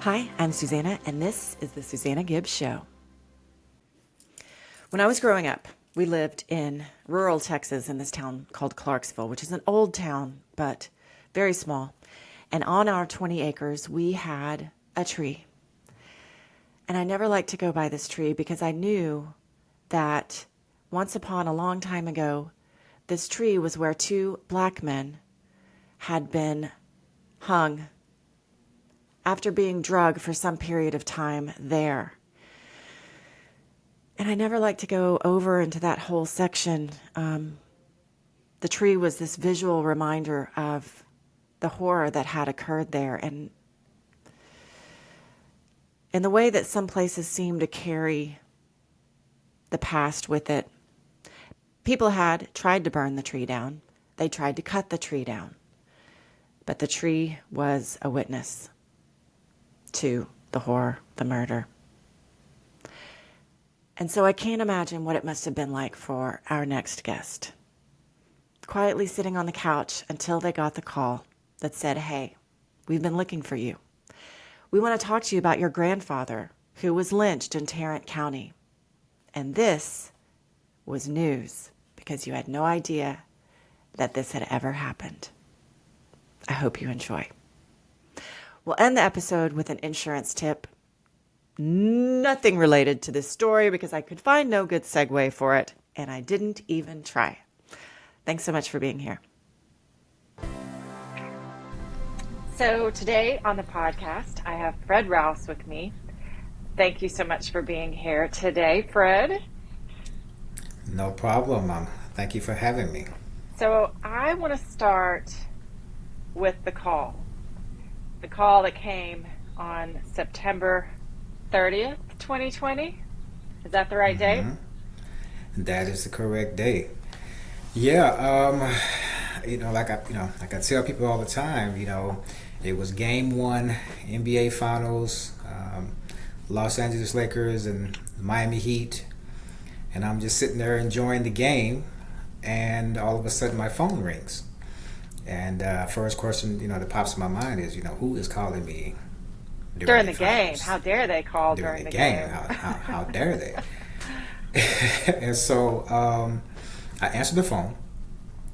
Hi, I'm Susanna, and this is the Susanna Gibbs Show. When I was growing up, we lived in rural Texas in this town called Clarksville, which is an old town, but very small. And on our 20 acres, we had a tree. And I never liked to go by this tree because I knew that once upon a long time ago, this tree was where two black men had been hung after being drugged for some period of time there. And I never liked to go over into that whole section. The tree was this visual reminder of the horror that had occurred there, and in the way that some places seem to carry the past with it. People had tried to burn the tree down. They tried to cut the tree down. But the tree was a witness to the horror, the murder. And so I can't imagine what it must have been like for our next guest. Quietly sitting on the couch until they got the call that said, "Hey, we've been looking for you. We want to talk to you about your grandfather who was lynched in Tarrant County." And this was news because you had no idea that this had ever happened. I hope you enjoy. We'll end the episode with an insurance tip. Nothing related to this story because I could find no good segue for it, and I didn't even try. Thanks so much for being here. So today on the podcast, I have Fred Rouse with me. Thank you so much for being here today, Fred. No problem. Thank you for having me. So I want to start with the call that came on September 30th, 2020. Is that the right date? That is the correct date. Yeah, like I tell people all the time, it was game one, NBA Finals, Los Angeles Lakers and Miami Heat, and I'm just sitting there enjoying the game, and all of a sudden my phone rings. And first question, that pops in my mind is, who is calling me during the game? How dare they call during the game? How dare they? And so I answered the phone,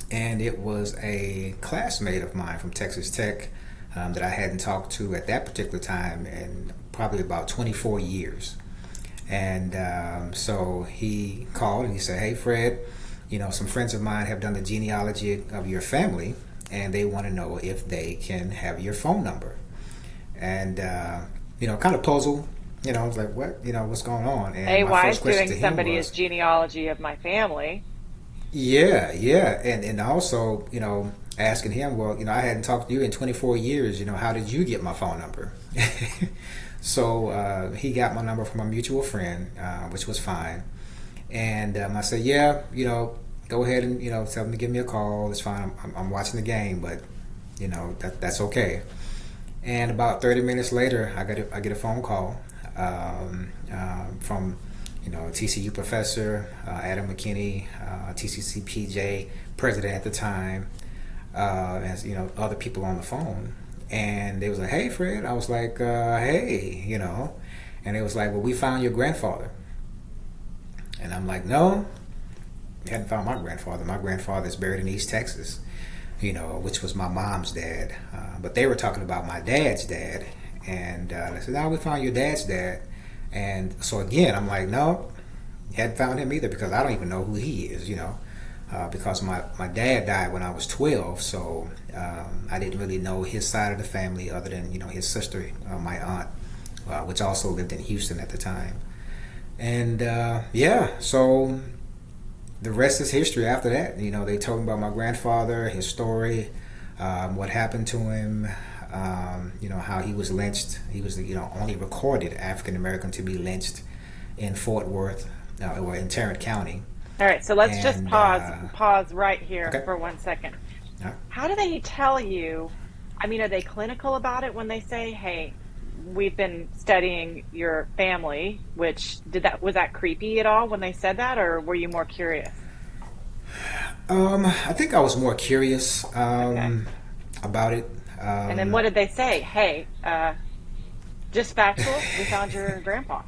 and it was a classmate of mine from Texas Tech that I hadn't talked to at that particular time in probably about 24 years. And so he called and he said, "Hey, Fred, some friends of mine have done the genealogy of your family, and they want to know if they can have your phone number." And, kind of puzzled, I was like, what, what's going on? And why is doing somebody's genealogy of my family? Yeah. And also, asking him, well, I hadn't talked to you in 24 years, how did you get my phone number? So he got my number from a mutual friend, which was fine. And I said, yeah, go ahead and, tell them to give me a call. It's fine. I'm watching the game, but, that's okay. And about 30 minutes later, I get a phone call from, a TCU professor, Adam McKinney, TCC PJ president at the time, as other people on the phone. And they was like, "Hey, Fred." I was like, "Hey," And it was like, "Well, we found your grandfather." And I'm like, "No, you hadn't found my grandfather. My grandfather's buried in East Texas." Which was my mom's dad. But they were talking about my dad's dad. And they said, "No, we found your dad's dad." And so again, I'm like, "No, hadn't found him either because I don't even know who he is, because my dad died when I was 12. So I didn't really know his side of the family other than, his sister, my aunt, which also lived in Houston at the time. And so the rest is history after that. They told me about my grandfather, his story, what happened to him, how he was lynched. He was the only recorded African American to be lynched in Fort Worth, or in Tarrant County. All right, so let's just pause right here for 1 second. How do they tell you? I mean, are they clinical about it when they say, "Hey, we've been studying your family"? Was that creepy at all when they said that, or were you more curious? I think I was more curious about it. And then what did they say? "Hey, Just factual. We found your grandpa.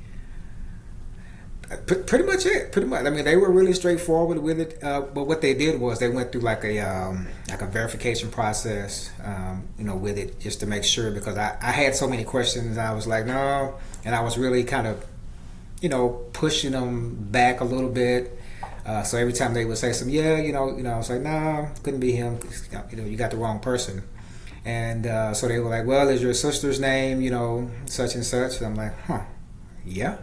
Pretty much it. Pretty much. I mean, they were really straightforward with it. But what they did was they went through like a verification process, with it just to make sure, because I had so many questions. I was like, no, and I was really kind of, pushing them back a little bit. So every time they would say something, I was like, no, couldn't be him. You got the wrong person. And so they were like, well, is your sister's name, such and such? And I'm like, yeah.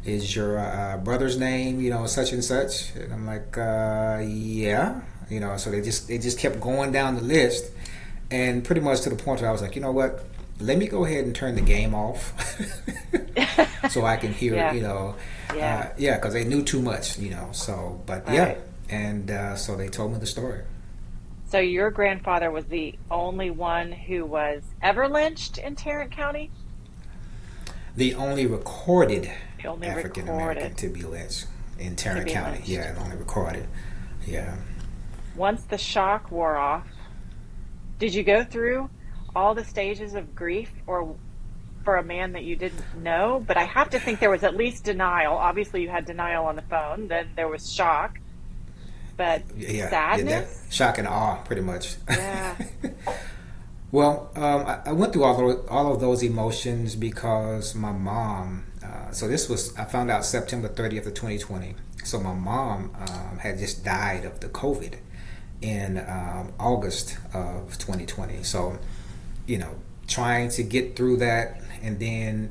Is your brother's name, such and such? And I'm like, yeah. So they just kept going down the list, and pretty much to the point where I was like, you know what? Let me go ahead and turn the game off, so I can hear, Yeah. because they knew too much, So, but yeah, Right. and so they told me the story. So your grandfather was the only one who was ever lynched in Tarrant County? The only recorded The only African American recorded to be lynched in Tarrant be County. lynched. Yeah, only recorded. Yeah. Once the shock wore off, did you go through all the stages of grief, or for a man that you didn't know? But I have to think there was at least denial. Obviously, you had denial on the phone. Then there was shock, but Yeah, sadness. shock and awe, pretty much. Yeah. Well, I went through all of those emotions because my mom. I found out September 30th of 2020. So my mom had just died of the COVID in August of 2020. So, trying to get through that, and then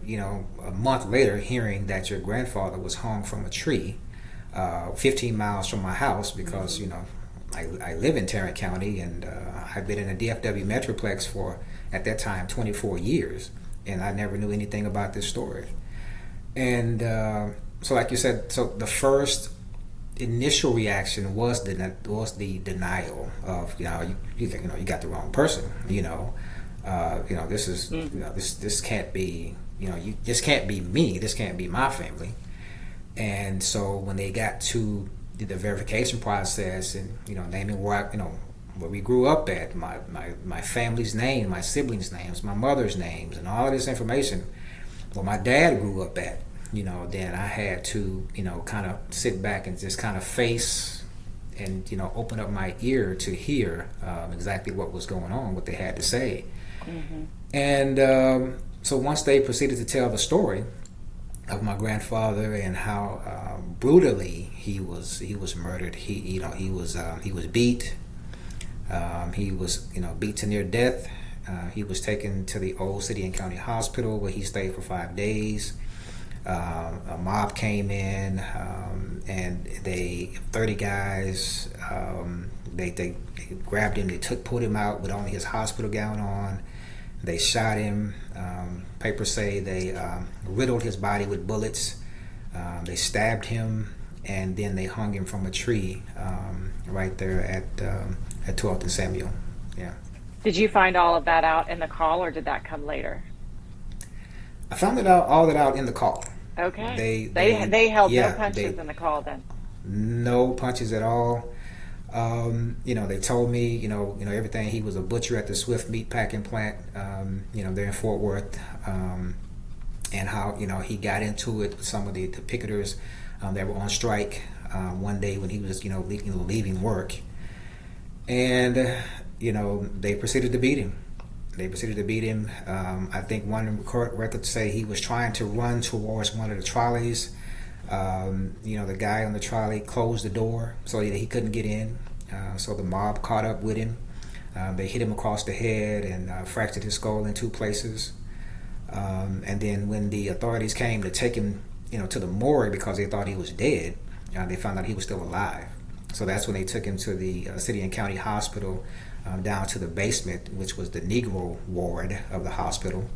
a month later, hearing that your grandfather was hung from a tree, 15 miles from my house, because I live in Tarrant County, and I've been in a DFW Metroplex for, at that time, 24 years, and I never knew anything about this story. And so, like you said, so the first initial reaction was the denial of you got the wrong person. This is this can't be this can't be me. This can't be my family. And so when they got to the verification process, and naming where where we grew up at, my family's name, my siblings' names, my mother's names, and all of this information, where my dad grew up at, then I had to kind of sit back and just kind of face and open up my ear to hear exactly what was going on, what they had to say. Mm-hmm. And so once they proceeded to tell the story of my grandfather and how brutally he was murdered. He was beat. He was beat to near death. He was taken to the old city and county hospital, where he stayed for 5 days. A mob came in, and 30 guys. They grabbed him. They pulled him out with only his hospital gown on. They shot him. Papers say they riddled his body with bullets. They stabbed him, and then they hung him from a tree right there at 12th and Samuel. Yeah. Did you find all of that out in the call, or did that come later? I found all that out in the call. Okay. They held no punches in the call then. No punches at all. They told me, everything. He was a butcher at the Swift meat packing plant, there in Fort Worth, and how, he got into it with some of the picketers that were on strike one day when he was, leaving work. And, they proceeded to beat him. I think one record say he was trying to run towards one of the trolleys. The guy on the trolley closed the door so that he couldn't get in. So the mob caught up with him. They hit him across the head and fractured his skull in 2 places. And then when the authorities came to take him, to the morgue because they thought he was dead, they found out he was still alive. So that's when they took him to the city and county hospital, down to the basement, which was the Negro ward of the hospital.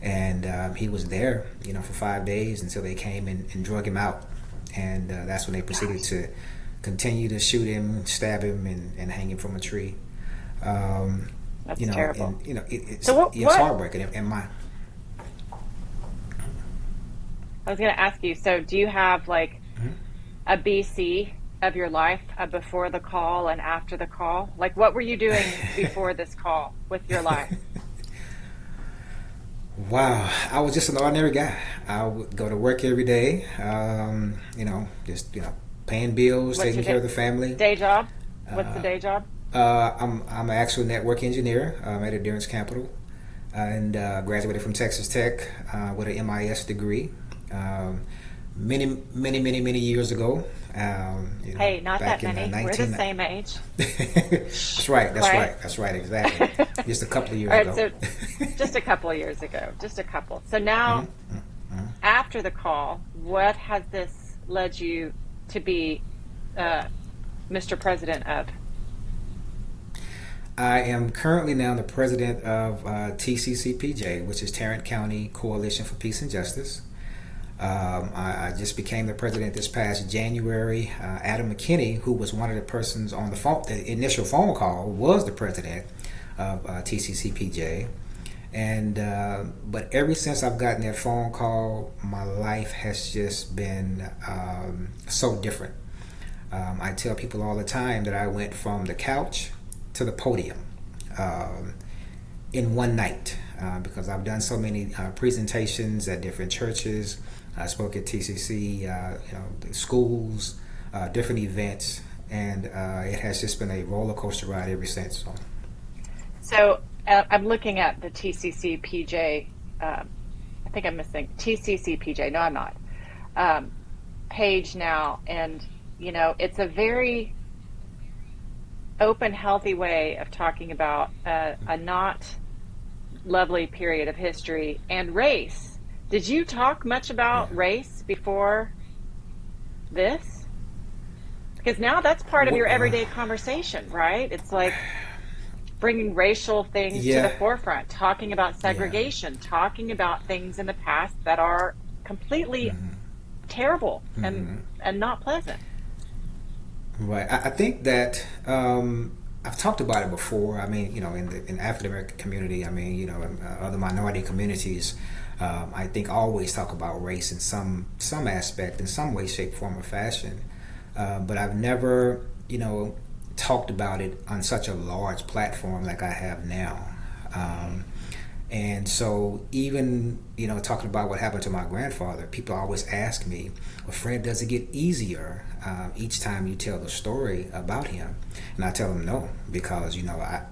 And he was there, for 5 days until they came and drug him out. And that's when they proceeded to continue to shoot him, stab him, and hang him from a tree. That's terrible. And, it's So what? heartbreaking. And I was going to ask you, so do you have like a BC of your life, before the call and after the call? Like, what were you doing before this call with your life? Wow, I was just an ordinary guy. I would go to work every day, just paying bills, What's taking your care of the family. day job? What's the Uh, day job? I'm an actual network engineer at Endurance Capital, and graduated from Texas Tech with an MIS degree. Um, many years ago. Hey, not that Back in many. We're the 19. same age. That's right. That's Right? right. That's right. Exactly. Just a couple of All years right, ago. so just a couple of years ago, just a couple. So now, after the call, what has this led you to be uh, Mr. President of? I am currently now the president of TCCPJ, which is Tarrant County Coalition for Peace and Justice. I just became the president this past January. Adam McKinney, who was one of the persons on the phone, the initial phone call, was the president of TCCPJ. And but ever since I've gotten that phone call, my life has just been so different. I tell people all the time that I went from the couch to the podium um, in one night because I've done so many presentations at different churches. I spoke at TCC, the schools, different events, and it has just been a roller coaster ride ever since. So I'm looking at the TCCPJ. I think I'm missing TCCPJ. No, I'm not. Page now, and it's a very open, healthy way of talking about a not lovely period of history and race. Did you talk much about race before this? Because now that's part of your everyday conversation, right? It's like bringing racial things to the Yeah, forefront, talking about yeah. segregation, talking about things in the past that are completely terrible and not pleasant. Right. I think that I've talked about it before. I mean, in African American community, I mean, in other minority communities, I think always talk about race in some aspect, in some way, shape, form, or fashion. But I've never, talked about it on such a large platform like I have now. Um, and so even, talking about what happened to my grandfather, people always ask me, well, Fred, does it get easier each time you tell the story about him? And I tell them no, because,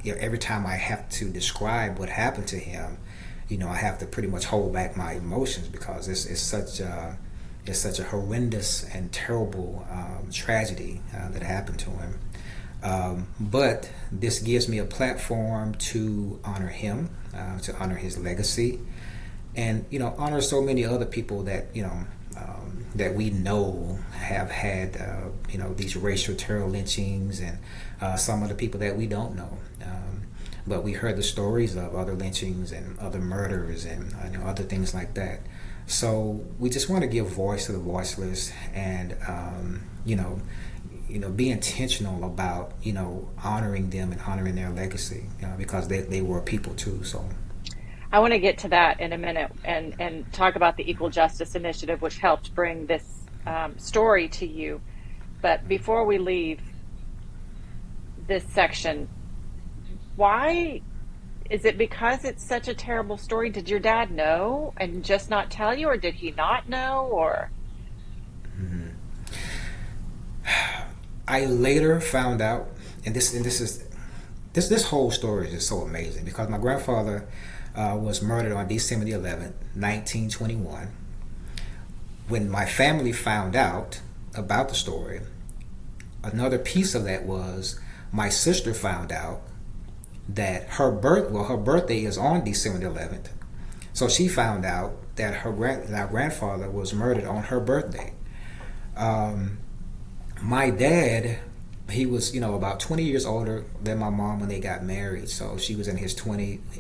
every time I have to describe what happened to him, I have to pretty much hold back my emotions because it's such a horrendous and terrible tragedy that happened to him. But this gives me a platform to honor him, to honor his legacy, and honor so many other people that that we know have had these racial terror lynchings, and some of the people that we don't know. But we heard the stories of other lynchings and other murders and other things like that. So we just want to give voice to the voiceless, and be intentional about honoring them and honoring their legacy, because they were people too. So I want to get to that in a minute and talk about the Equal Justice Initiative, which helped bring this story to you. But before we leave this section, why is it because it's such a terrible story? Did your dad know and just not tell you, or did he not know, or? I later found out, and this whole story is just so amazing because my grandfather was murdered on December the 11th, 1921. When my family found out about the story, another piece of that was my sister found out that her birthday is on December the 11th. So she found out that her grandfather was murdered on her birthday. My dad, he was about 20 years older than my mom when they got married. So she was in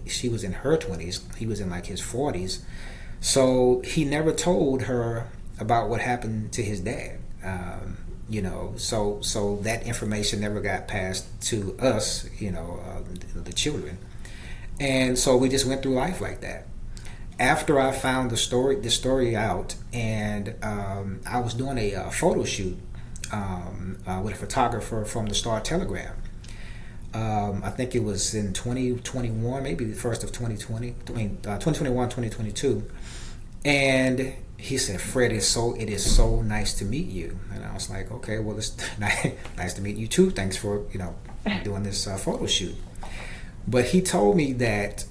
she was in her 20s, he was in like his 40s. So he never told her about what happened to his dad. So that information never got passed to us, the children. And so we just went through life like that. After I found the story out, and I was doing a photo shoot with a photographer from the Star Telegram. I think it was in 2021, maybe the first of 2020, 2021, 2022. And he said, Fred, it is so nice to meet you. And I was like, okay, well, it's nice to meet you too. Thanks for, doing this photo shoot. But he told me that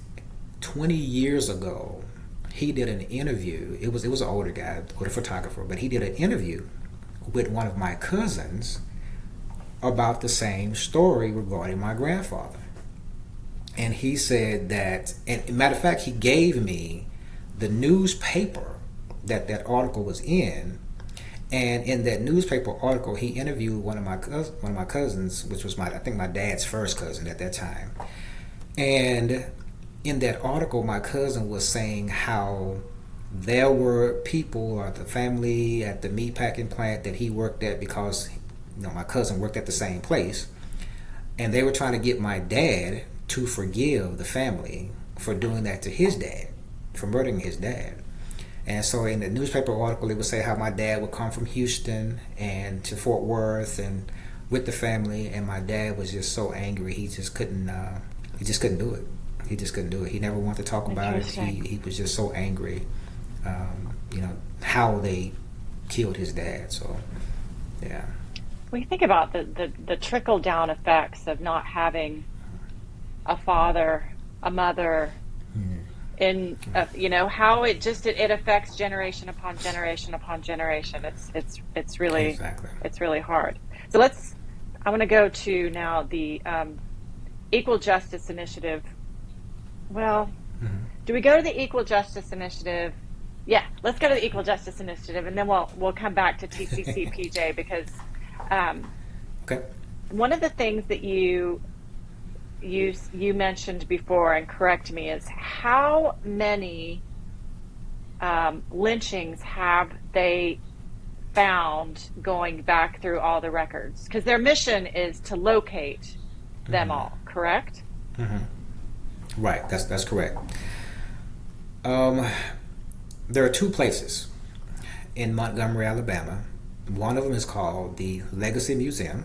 20 years ago, he did an interview. It was an older guy, older photographer, but he did an interview with one of my cousins about the same story regarding my grandfather. And he said that, and matter of fact, he gave me the newspaper that article was in. And in that newspaper article, he interviewed one of my cousins, which was I think my dad's first cousin at that time. And in that article, my cousin was saying how there were people or the family at the meatpacking plant that he worked at, because my cousin worked at the same place, and they were trying to get my dad to forgive the family for doing that to his dad, for murdering his dad. And so in the newspaper article, it would say how my dad would come from Houston and to Fort Worth and with the family, and my dad was just so angry he just couldn't do it. He just couldn't do it. He never wanted to talk about it. He was just so angry, how they killed his dad. So, yeah. When you think about the trickle down effects of not having a father, a mother, in how it affects generation upon generation upon generation. It's really Exactly. It's really hard. So I want to go to now the Equal Justice Initiative. Well, do we go to the Equal Justice Initiative? Yeah, let's go to the Equal Justice Initiative, and then we'll come back to TCCPJ because Okay. one of the things that you mentioned before, and correct me, is how many lynchings have they found going back through all the records? Because their mission is to locate them all, correct? Right, that's correct. There are two places in Montgomery, Alabama. One of them is called the Legacy Museum,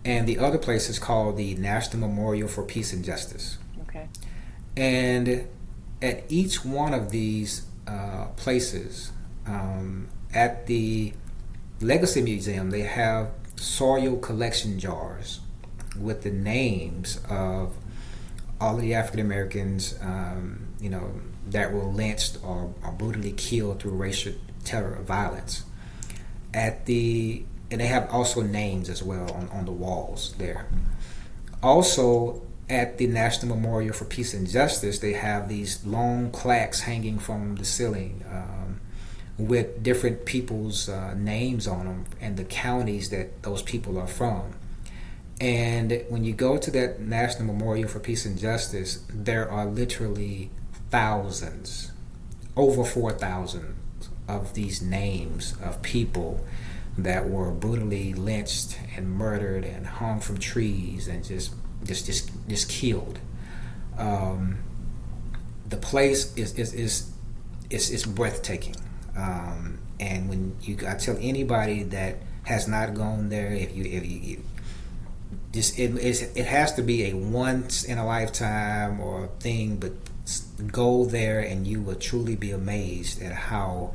and the other place is called the National Memorial for Peace and Justice. Okay. And at each one of these places, at the Legacy Museum, they have soil collection jars with the names of all of the African Americans, that were lynched or brutally killed through racial terror or violence. And they have also names as well on the walls there. Also, at the National Memorial for Peace and Justice, they have these long plaques hanging from the ceiling with different people's names on them and the counties that those people are from. And when you go to that National Memorial for Peace and Justice, there are literally thousands, over 4,000 of these names of people that were brutally lynched and murdered and hung from trees and just killed. The place is breathtaking. And when I tell anybody that has not gone there, if you it has to be a once in a lifetime or thing, but go there and you will truly be amazed at how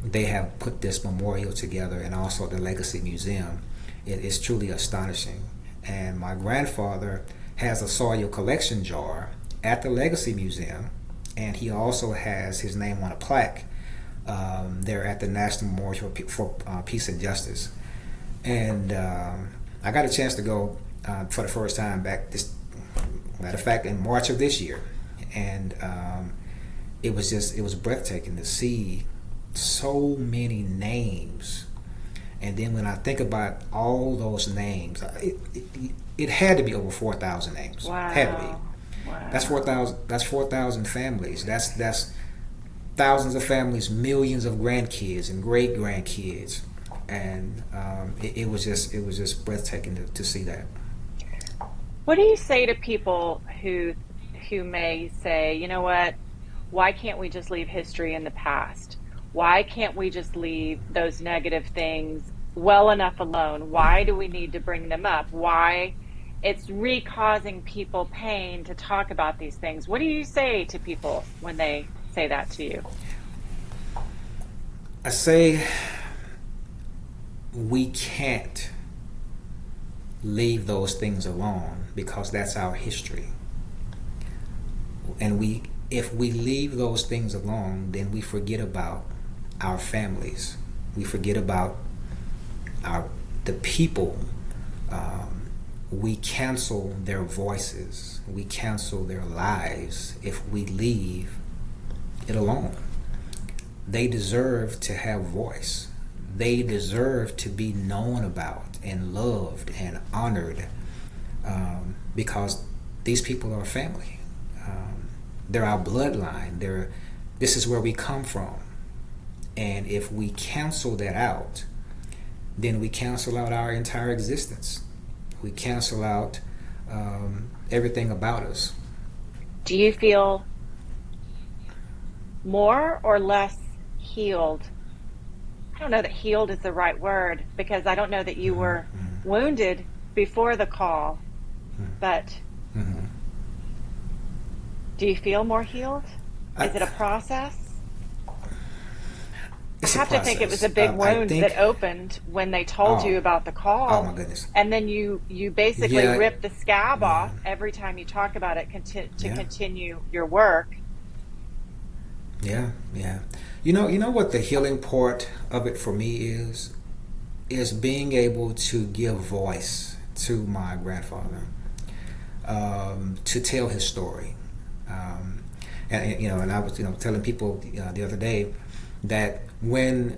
they have put this memorial together, and also the Legacy Museum. It is truly astonishing. And my grandfather has a soil collection jar at the Legacy Museum, and he also has his name on a plaque there at the National Memorial for Peace and Justice. And I got a chance to go for the first time back matter of fact, in March of this year. And it was breathtaking to see so many names. And then when I think about all those names, it had to be over 4,000 names. Wow. Had to be. Wow. That's 4,000. That's 4,000 families. That's thousands of families, millions of grandkids and great grandkids, and it was just breathtaking to see that. What do you say to people who may say, you know what, why can't we just leave history in the past? Why can't we just leave those negative things well enough alone? Why do we need to bring them up? Why? it's re-causing people pain to talk about these things. What do you say to people when they say that to you? I say we can't leave those things alone because that's our history. And if we leave those things alone, then we forget about our families. We forget about the people. We cancel their voices. We cancel their lives if we leave it alone. They deserve to have voice. They deserve to be known about and loved and honored, because these people are family. They're our bloodline. This is where we come from. And if we cancel that out, then we cancel out our entire existence. We cancel out everything about us. Do you feel more or less healed? I don't know that healed is the right word, because I don't know that you were wounded before the call, but do you feel more healed? Is it a process? I have to think it was a big wound that opened when they told you about the call. Oh my goodness! And then you basically ripped the scab off every time you talk about it to continue your work. Yeah. You know what the healing part of it for me is being able to give voice to my grandfather, to tell his story, and I was telling people the other day that when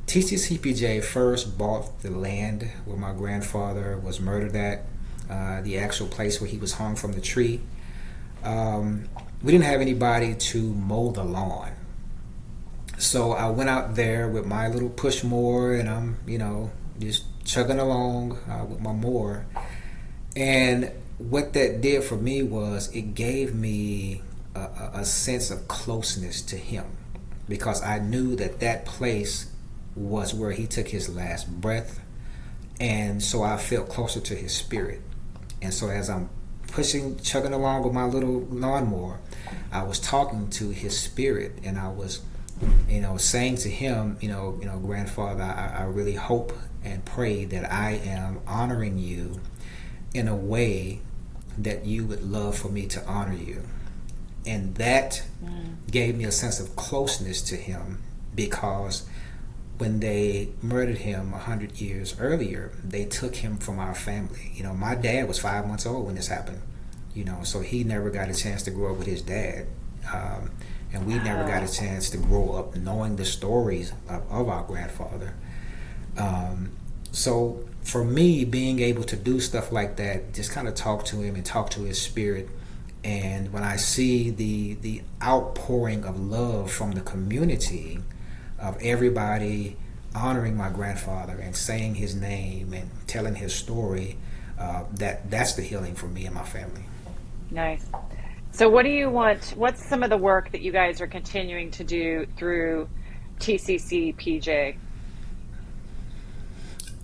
TCCPJ first bought the land where my grandfather was murdered at, the actual place where he was hung from the tree, we didn't have anybody to mow the lawn. So I went out there with my little push mower, and I'm, just chugging along with my mower. And what that did for me was it gave me a sense of closeness to him, because I knew that place was where he took his last breath. And so I felt closer to his spirit. And so as I'm chugging along with my little lawnmower, I was talking to his spirit, and I was saying to him, grandfather, I really hope and pray that I am honoring you in a way that you would love for me to honor you. And that gave me a sense of closeness to him, because when they murdered him 100 years earlier, they took him from our family. My dad was 5 months old when this happened, so he never got a chance to grow up with his dad. And we never got a chance to grow up knowing the stories of our grandfather. So for me, being able to do stuff like that, just kind of talk to him and talk to his spirit, and when I see the outpouring of love from the community, of everybody honoring my grandfather and saying his name and telling his story, that's the healing for me and my family. Nice. So what do you want? What's some of the work that you guys are continuing to do through TCCPJ?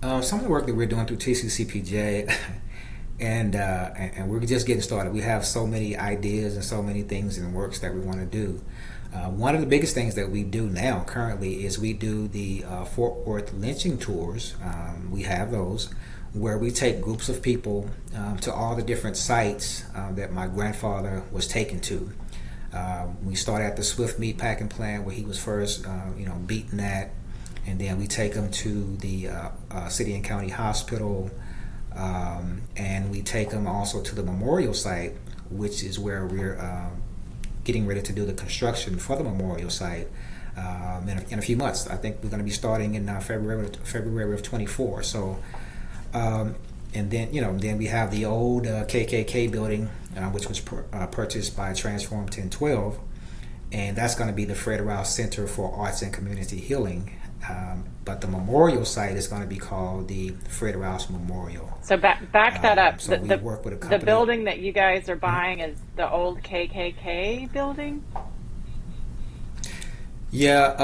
Some of the work that we're doing through TCCPJ, and we're just getting started. We have so many ideas and so many things and works that we want to do. One of the biggest things that we do now currently is we do the Fort Worth lynching tours. We have those where we take groups of people to all the different sites that my grandfather was taken to. We start at the Swift meat packing plant where he was first beaten at, and then we take him to the city and county hospital, and we take him also to the memorial site, which is where we're getting ready to do the construction for the memorial site in a few months. I think we're going to be starting in February of 24. So, and then we have the old KKK building, which was purchased by Transform 1012, and that's going to be the Fred Rouse Center for Arts and Community Healing. But the memorial site is going to be called the Fred Rouse Memorial. So back that up. So we work with a company. The building that you guys are buying is the old KKK building? Yeah,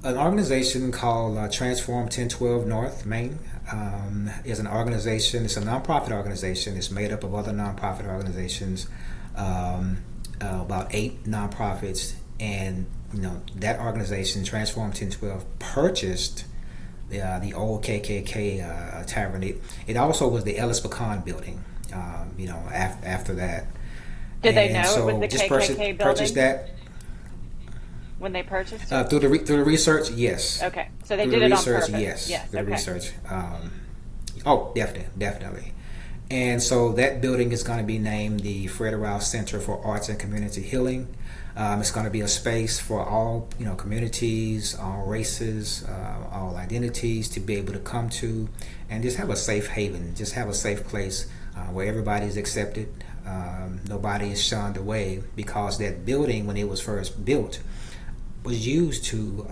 an organization called Transform 1012 North Main is an organization. It's a nonprofit organization. It's made up of other nonprofit organizations, about 8 nonprofits, and that organization, Transform 1012, purchased the old KKK tavern. It also was the Ellis Pecan building. After that. Did they know so it was the just KKK purchased building that when they purchased it? through the research. Yes. Okay, so they Through did the it on research, purpose. yes. Through the Okay. research. Definitely. And so that building is going to be named the Fred Rouse Center for Arts and Community Healing. It's going to be a space for all communities, all races, all identities to be able to come to and just have a safe haven, just have a safe place where everybody is accepted. Nobody is shunned away, because that building, when it was first built, was used to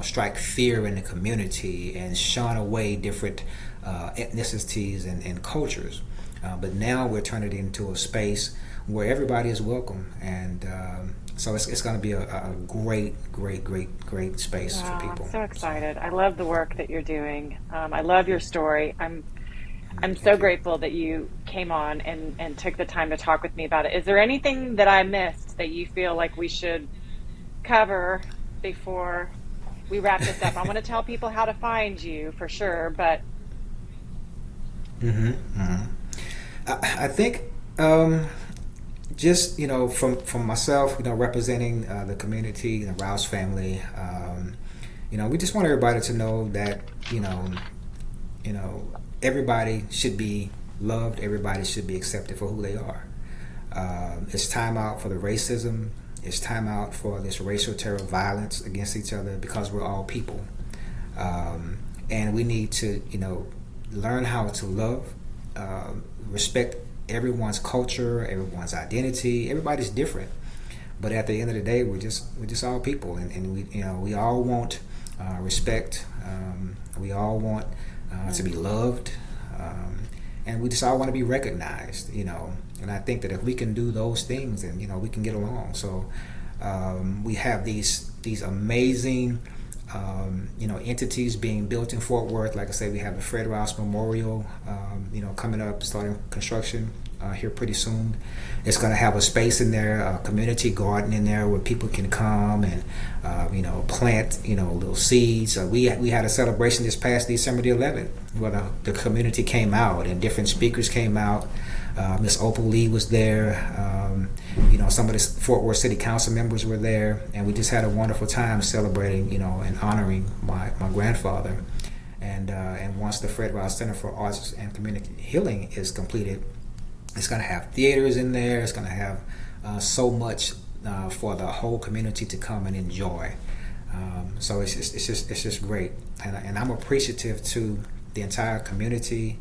strike fear in the community and shun away different ethnicities and cultures. But now we're turning it into a space where everybody is welcome, and so it's going to be a great space for people. I'm so excited. I love the work that you're doing. I love your story. I'm Thank so you. grateful that you came on and took the time to talk with me about it. Is there anything that I missed that you feel like we should cover before we wrap this up? I want to tell people how to find you for sure, but I think just from myself, representing the community, the Rouse family, we just want everybody to know that everybody should be loved. Everybody should be accepted for who they are. It's time out for the racism. It's time out for this racial terror violence against each other, because we're all people. And we need to, learn how to love, respect everyone's culture, everyone's identity. Everybody's different. But at the end of the day, we're just all people, and we all want respect. We all want to be loved, and we just all want to be recognized. And I think that if we can do those things, then we can get along. So we have these amazing entities being built in Fort Worth. Like I say, we have the Fred Rouse Memorial, coming up, starting construction here pretty soon. It's going to have a space in there, a community garden in there where people can come and plant little seeds. We had a celebration this past December the 11th where the community came out and different speakers came out. Miss Opal Lee was there. Some of the Fort Worth City Council members were there, and we just had a wonderful time celebrating, and honoring my grandfather. And once the Fred Rouse Center for Arts and Community Healing is completed, it's going to have theaters in there. It's going to have so much for the whole community to come and enjoy. So it's just great, and I'm appreciative to the entire community,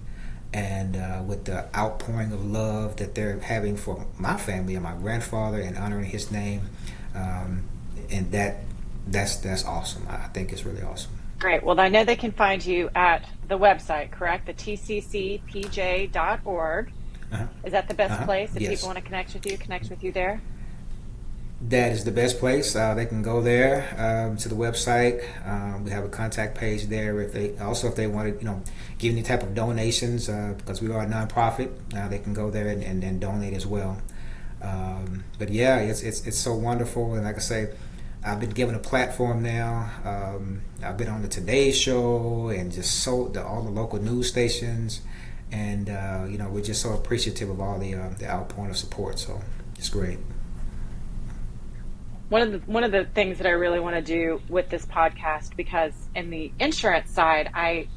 and with the outpouring of love that they're having for my family and my grandfather and honoring his name, and that's awesome. I think it's really awesome. great. Well, I know they can find you at the website, correct? The tccpj.org. Is that the best place if Yes. people want to connect with you there? That is the best place. They can go there to the website. We have a contact page there. If they want to, give any type of donations, because we are a nonprofit, they can go there and donate as well. But yeah, it's so wonderful. And like I say, I've been given a platform now. I've been on the Today Show and just all the local news stations, and we're just so appreciative of all the outpouring of support. So it's great. One of the things that I really want to do with this podcast, because in the insurance side,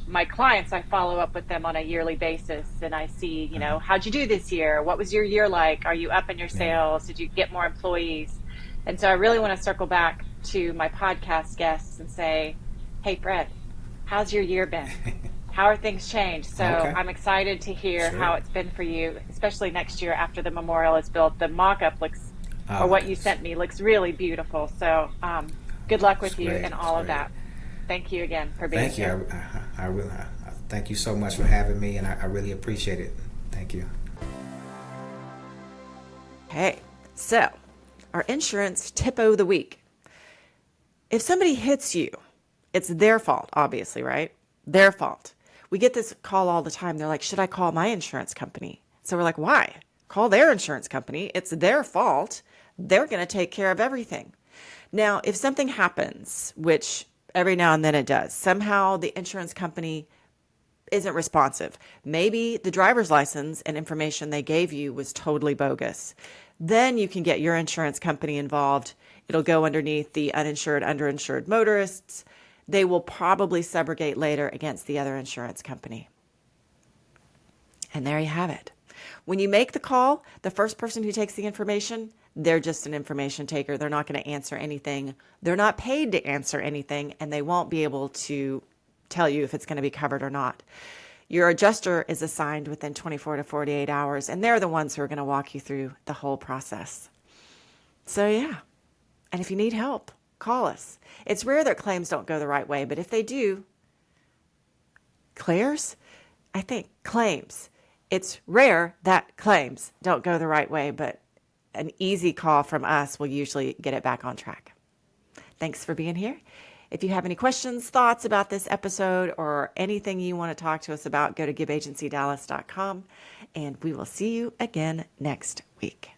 my clients, I follow up with them on a yearly basis, and I see, how'd you do this year? What was your year like? Are you up in your sales? Did you get more employees? And so I really want to circle back to my podcast guests and say, hey, Fred, how's your year been? How are things changed? So Okay. I'm excited to hear Sure. how it's been for you, especially next year after the memorial is built. The mock-up looks, or what you sent me, looks really beautiful. So good luck with you great. and all It's of great. that. Thank you again for being Thank you. here. I really thank you so much for having me, and I really appreciate it. Thank you. Hey, so our insurance tip of the week. If somebody hits you, it's their fault, obviously, right? Their fault. We get this call all the time. They're like, should I call my insurance company? So we're like, why? Call their insurance company. It's their fault. They're going to take care of everything. Now, if something happens, which every now and then it does, somehow the insurance company isn't responsive. Maybe the driver's license and information they gave you was totally bogus. Then you can get your insurance company involved. It'll go underneath the uninsured, underinsured motorists. They will probably subrogate later against the other insurance company. And there you have it. When you make the call, the first person who takes the information, they're just an information taker. They're not going to answer anything. They're not paid to answer anything, and they won't be able to tell you if it's going to be covered or not. Your adjuster is assigned within 24 to 48 hours, and they're the ones who are going to walk you through the whole process. So yeah, and if you need help, call us. It's rare that claims don't go the right way, but if they do, claims. It's rare that claims don't go the right way, but an easy call from us will usually get it back on track. Thanks for being here. If you have any questions, thoughts about this episode, or anything you want to talk to us about, go to giveagencydallas.com, and we will see you again next week.